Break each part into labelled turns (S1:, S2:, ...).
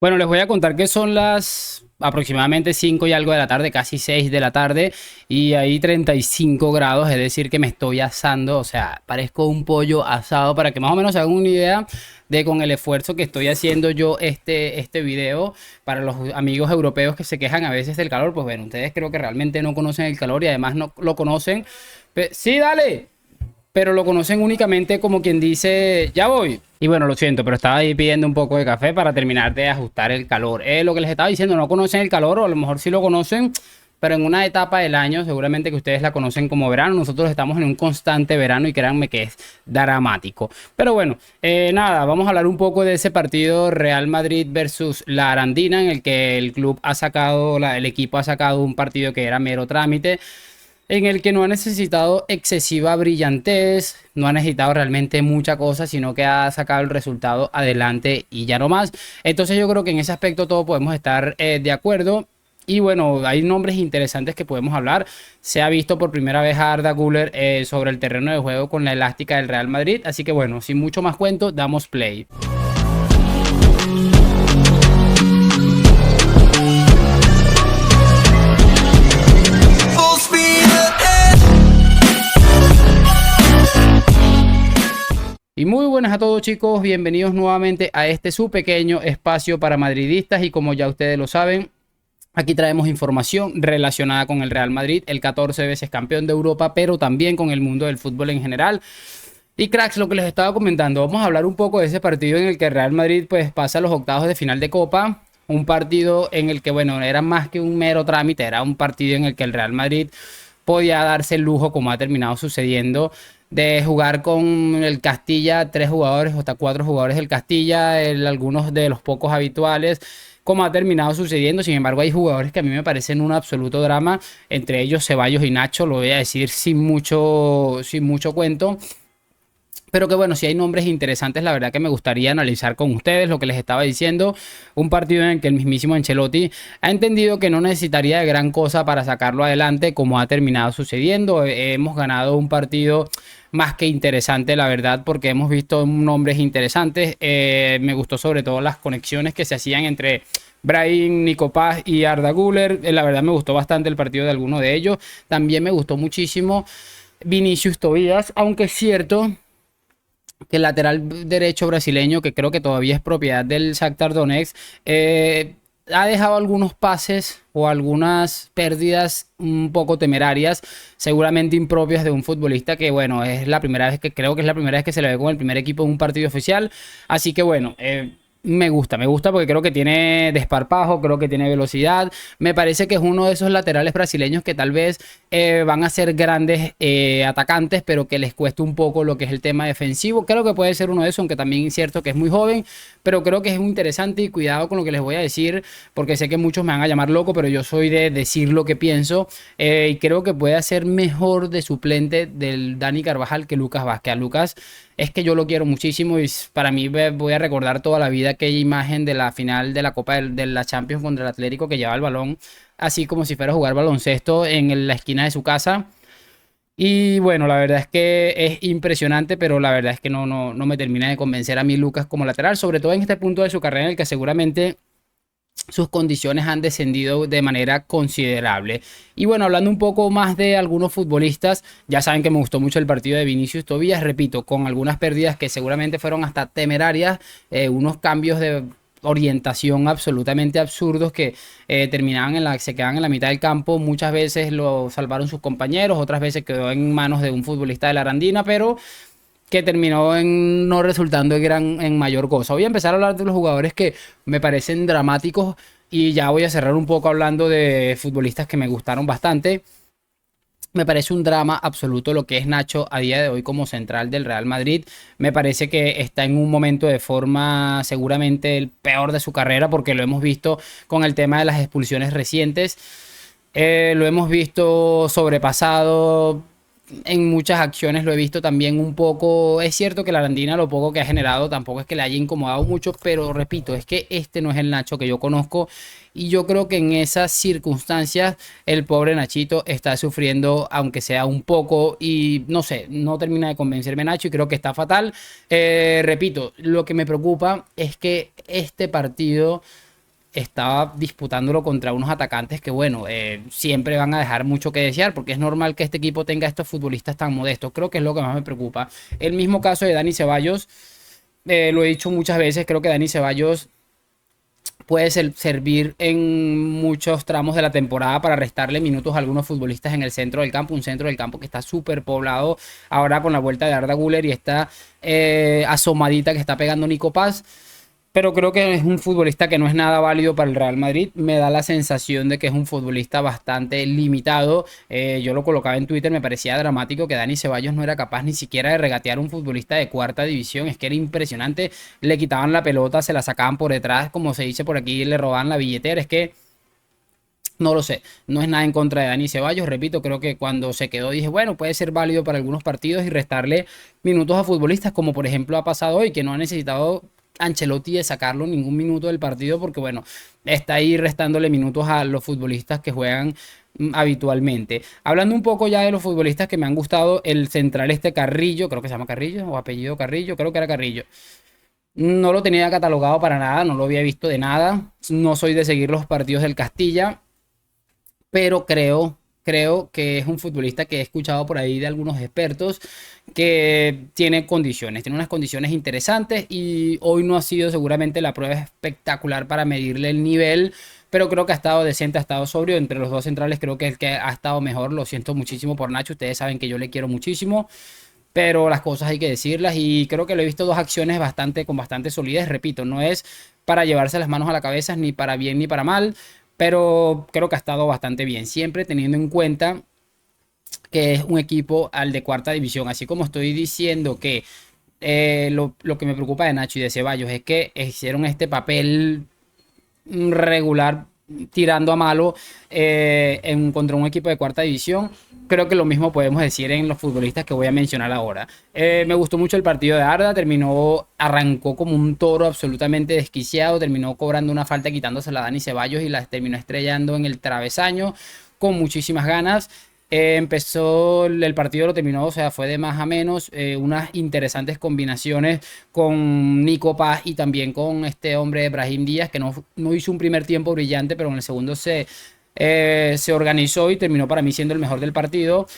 S1: Bueno, les voy a contar que son las aproximadamente 5 y algo de la tarde, casi 6 de la tarde, y hay 35 grados, es decir, que me estoy asando, o sea, parezco un pollo asado para que más o menos se hagan una idea de con el esfuerzo que estoy haciendo yo este video para los amigos europeos que se quejan a veces del calor. Pues bueno, ustedes creo que realmente no conocen el calor y además no lo conocen. Sí, dale, pero lo conocen únicamente como quien dice, ya voy. Y bueno, lo siento, pero estaba ahí pidiendo un poco de café para terminar de ajustar el calor. Lo que les estaba diciendo, no conocen el calor, o a lo mejor sí lo conocen, pero en una etapa del año, seguramente que ustedes la conocen como verano. Nosotros estamos en un constante verano y créanme que es dramático. Pero bueno, nada, vamos a hablar un poco de ese partido Real Madrid versus la Arandina, en el que el club ha sacado, el equipo ha sacado un partido que era mero trámite, en el que no ha necesitado excesiva brillantez, no ha necesitado realmente mucha cosa, sino que ha sacado el resultado adelante y ya no más. Entonces yo creo que en ese aspecto todos podemos estar de acuerdo. Y bueno, hay nombres interesantes que podemos hablar. Se ha visto por primera vez a Arda Güler sobre el terreno de juego con la elástica del Real Madrid. Así que bueno, sin mucho más cuento, damos play. Y muy buenas a todos, chicos, bienvenidos nuevamente a este su pequeño espacio para madridistas. Y como ya ustedes lo saben, aquí traemos información relacionada con el Real Madrid, el 14 veces campeón de Europa, pero también con el mundo del fútbol en general. Y cracks, lo que les estaba comentando, vamos a hablar un poco de ese partido en el que el Real Madrid pues pasa a los octavos de final de Copa. Un partido en el que, bueno, era más que un mero trámite, era un partido en el que el Real Madrid podía darse el lujo, como ha terminado sucediendo, de jugar con el Castilla, 3 jugadores, hasta 4 jugadores del Castilla, algunos de los pocos habituales, como ha terminado sucediendo. Sin embargo, hay jugadores que a mí me parecen un absoluto drama, entre ellos Ceballos y Nacho, lo voy a decir sin mucho cuento. Pero que bueno, si hay nombres interesantes, la verdad que me gustaría analizar con ustedes lo que les estaba diciendo. Un partido en el que el mismísimo Ancelotti ha entendido que no necesitaría de gran cosa para sacarlo adelante, como ha terminado sucediendo. Hemos ganado un partido más que interesante, la verdad, porque hemos visto nombres interesantes. Me gustó sobre todo las conexiones que se hacían entre Brahim, Nico Paz y Arda Güler. La verdad me gustó bastante el partido de alguno de ellos. También me gustó muchísimo Vinicius Tobías, aunque es cierto que el lateral derecho brasileño, que creo que todavía es propiedad del Shakhtar Donetsk, ha dejado algunos pases o algunas pérdidas un poco temerarias, seguramente impropias de un futbolista que, bueno, es la primera vez que creo que es la primera vez que se le ve con el primer equipo en un partido oficial. Así que, bueno, me gusta porque creo que tiene desparpajo, creo que tiene velocidad. Me parece que es uno de esos laterales brasileños que tal vez van a ser grandes atacantes, pero que les cuesta un poco lo que es el tema defensivo. Creo que puede ser uno de esos, aunque también es cierto que es muy joven, pero creo que es muy interesante. Y cuidado con lo que les voy a decir, porque sé que muchos me van a llamar loco, pero yo soy de decir lo que pienso, y creo que puede ser mejor de suplente del Dani Carvajal que Lucas Vázquez. A Lucas es que yo lo quiero muchísimo y para mí voy a recordar toda la vida aquella imagen de la final de la Copa de la Champions contra el Atlético, que lleva el balón así como si fuera a jugar baloncesto en la esquina de su casa. Y bueno, la verdad es que es impresionante, pero la verdad es que no me termina de convencer a mí Lucas como lateral, sobre todo en este punto de su carrera en el que seguramente sus condiciones han descendido de manera considerable. Y bueno, hablando un poco más de algunos futbolistas, ya saben que me gustó mucho el partido de Vinicius Tobías, repito, con algunas pérdidas que seguramente fueron hasta temerarias, unos cambios de orientación absolutamente absurdos que se quedaban en la mitad del campo. Muchas veces lo salvaron sus compañeros, otras veces quedó en manos de un futbolista de la Arandina, pero que terminó en no resultando en mayor cosa. Voy a empezar a hablar de los jugadores que me parecen dramáticos y ya voy a cerrar un poco hablando de futbolistas que me gustaron bastante. Me parece un drama absoluto lo que es Nacho a día de hoy como central del Real Madrid. Me parece que está en un momento de forma seguramente el peor de su carrera, porque lo hemos visto con el tema de las expulsiones recientes. Lo hemos visto sobrepasado en muchas acciones, lo he visto también un poco. Es cierto que la Arandina, lo poco que ha generado, tampoco es que le haya incomodado mucho, pero repito, es que este no es el Nacho que yo conozco. Y yo creo que en esas circunstancias el pobre Nachito está sufriendo, aunque sea un poco, y no sé, no termina de convencerme Nacho y creo que está fatal. Repito, lo que me preocupa es que este partido estaba disputándolo contra unos atacantes que, bueno, siempre van a dejar mucho que desear, porque es normal que este equipo tenga estos futbolistas tan modestos. Creo que es lo que más me preocupa. El mismo caso de Dani Ceballos, lo he dicho muchas veces, creo que Dani Ceballos puede servir en muchos tramos de la temporada para restarle minutos a algunos futbolistas en el centro del campo, un centro del campo que está súper poblado ahora con la vuelta de Arda Güler y esta asomadita que está pegando Nico Paz. Pero creo que es un futbolista que no es nada válido para el Real Madrid. Me da la sensación de que es un futbolista bastante limitado. Yo lo colocaba en Twitter, me parecía dramático que Dani Ceballos no era capaz ni siquiera de regatear a un futbolista de cuarta división. Es que era impresionante. Le quitaban la pelota, se la sacaban por detrás, como se dice por aquí, le robaban la billetera. Es que no lo sé, no es nada en contra de Dani Ceballos. Repito, creo que cuando se quedó dije, bueno, puede ser válido para algunos partidos y restarle minutos a futbolistas, como por ejemplo ha pasado hoy, que no ha necesitado Ancelotti de sacarlo ningún minuto del partido porque, bueno, está ahí restándole minutos a los futbolistas que juegan habitualmente. Hablando un poco ya de los futbolistas que me han gustado, el central este Carrillo, creo que se llama Carrillo o apellido Carrillo, creo que era Carrillo. No lo tenía catalogado para nada, no lo había visto de nada. No soy de seguir los partidos del Castilla, pero creo que es un futbolista que he escuchado por ahí de algunos expertos que tiene unas condiciones interesantes y hoy no ha sido seguramente la prueba espectacular para medirle el nivel, pero creo que ha estado decente, ha estado sobrio. Entre los dos centrales creo que el que ha estado mejor. Lo siento muchísimo por Nacho, ustedes saben que yo le quiero muchísimo, pero las cosas hay que decirlas y creo que lo he visto dos acciones con bastante solidez. Repito, no es para llevarse las manos a la cabeza ni para bien ni para mal, pero creo que ha estado bastante bien, siempre teniendo en cuenta que es un equipo al de cuarta división. Así como estoy diciendo que lo que me preocupa de Nacho y de Ceballos es que hicieron este papel regular tirando a malo contra un equipo de cuarta división. Creo que lo mismo podemos decir en los futbolistas que voy a mencionar ahora. Me gustó mucho el partido de Arda, arrancó como un toro absolutamente desquiciado, terminó cobrando una falta quitándosela a Dani Ceballos y la terminó estrellando en el travesaño con muchísimas ganas. Empezó el partido, lo terminó, o sea, fue de más a menos. Unas interesantes combinaciones con Nico Paz y también con este hombre Brahim Díaz, que no hizo un primer tiempo brillante, pero en el segundo se organizó y terminó para mí siendo el mejor del partido.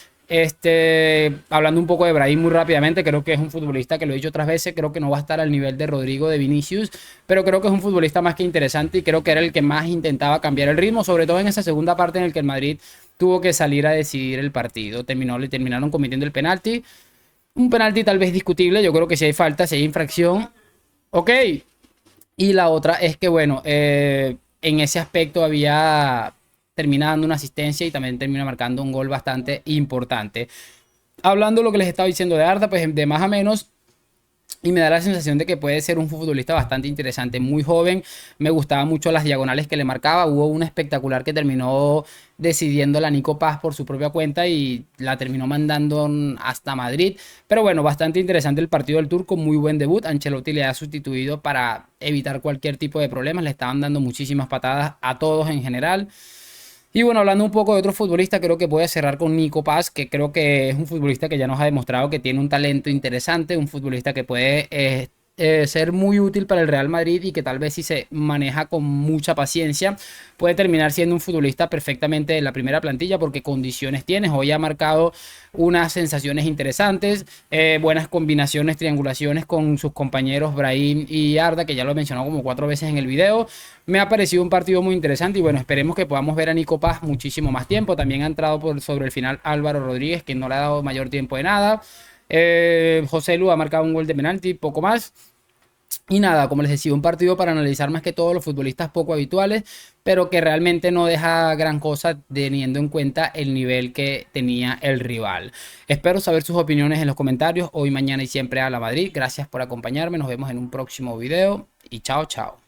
S1: Hablando un poco de Brahim muy rápidamente, creo que es un futbolista que lo he dicho otras veces, creo que no va a estar al nivel de Rodrigo, de Vinicius, pero creo que es un futbolista más que interesante y creo que era el que más intentaba cambiar el ritmo, sobre todo en esa segunda parte en el que el Madrid tuvo que salir a decidir el partido. Le terminaron cometiendo el penalti, un penalti tal vez discutible. Yo creo que si hay falta, si hay infracción, ok. Y la otra es que, bueno, en ese aspecto termina dando una asistencia y también termina marcando un gol bastante importante. Hablando de lo que les estaba diciendo de Arda, pues de más a menos, y me da la sensación de que puede ser un futbolista bastante interesante, muy joven. Me gustaban mucho las diagonales que le marcaba. Hubo una espectacular que terminó decidiendo la Nico Paz por su propia cuenta y la terminó mandando hasta Madrid. Pero bueno, bastante interesante el partido del turco, muy buen debut. Ancelotti le ha sustituido para evitar cualquier tipo de problemas. Le estaban dando muchísimas patadas a todos en general. Y bueno, hablando un poco de otro futbolista, creo que voy a cerrar con Nico Paz, que creo que es un futbolista que ya nos ha demostrado que tiene un talento interesante, un futbolista que puede ser muy útil para el Real Madrid y que tal vez si se maneja con mucha paciencia puede terminar siendo un futbolista perfectamente de la primera plantilla porque condiciones tienes. Hoy ha marcado unas sensaciones interesantes, buenas combinaciones, triangulaciones con sus compañeros Brahim y Arda, que ya lo he mencionado como 4 veces en el video. Me ha parecido un partido muy interesante y bueno, esperemos que podamos ver a Nico Paz muchísimo más tiempo. También ha entrado sobre el final Álvaro Rodríguez, que no le ha dado mayor tiempo de nada. José Lu ha marcado un gol de penalti, poco más. Y nada, como les decía, un partido para analizar más que todos los futbolistas poco habituales, pero que realmente no deja gran cosa teniendo en cuenta el nivel que tenía el rival. Espero saber sus opiniones en los comentarios. Hoy, mañana y siempre a la Madrid. Gracias por acompañarme. Nos vemos en un próximo video y chao, chao.